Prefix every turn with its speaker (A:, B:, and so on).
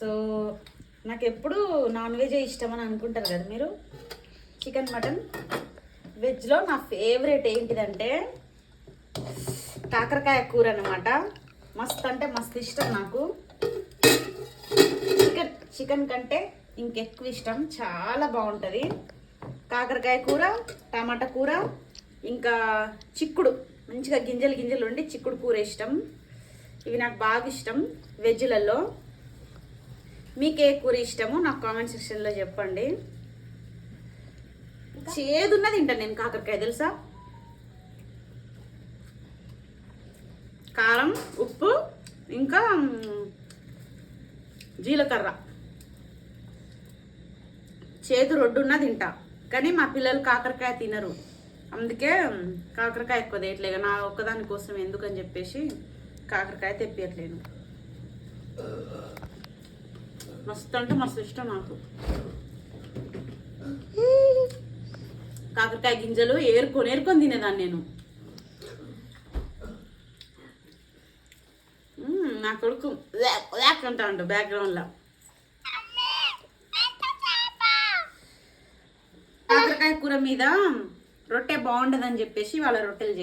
A: So నాకు ఎప్పుడు non వెజే ఇష్టం అని అనుకుంటారు కదా మీరు. చికెన్ మటన్ వెజ్లో నా ఫేవరెట్ ఏంటిదంటే కాకరకాయ కూర అనమాట. మస్త్ అంటే మస్తు ఇష్టం నాకు. చికెన్ కంటే ఇంకెక్కువ ఇష్టం, చాలా బాగుంటుంది. కాకరకాయ కూర, టమాటా కూర, ఇంకా చిక్కుడు మంచిగా గింజలు ఉండి చిక్కుడు కూర ఇష్టం. ఇవి నాకు బాగా ఇష్టం వెజ్లలో. మీకు ఏ కూర ఇష్టమో నాకు కామెంట్ సెక్షన్లో చెప్పండి. చేదున్నది తింటాను నేను కాకరకాయ, తెలుసా. కారం, ఉప్పు, ఇంకా జీలకర్ర, చేదు రొడ్డున్న తింటా. కానీ మా పిల్లలు కాకరకాయ తినరు, అందుకే కాకరకాయ ఎక్కువ తేయట్లేదు. నా ఒక్కదాని కోసం ఎందుకని చెప్పేసి కాకరకాయ తెప్పియట్లేను. మస్తు అంటే మస్తు ఇష్టం నాకు. కాకరకాయ గింజలు ఏరుకొని తినేదాన్ని నేను. నా కొడుకు వ్యాక్ అంటాడు బ్యాక్గ్రౌండ్లో. కాకరకాయ కూర మీద రొట్టె బాగుండదని చెప్పేసి వాళ్ళ రొట్టెలు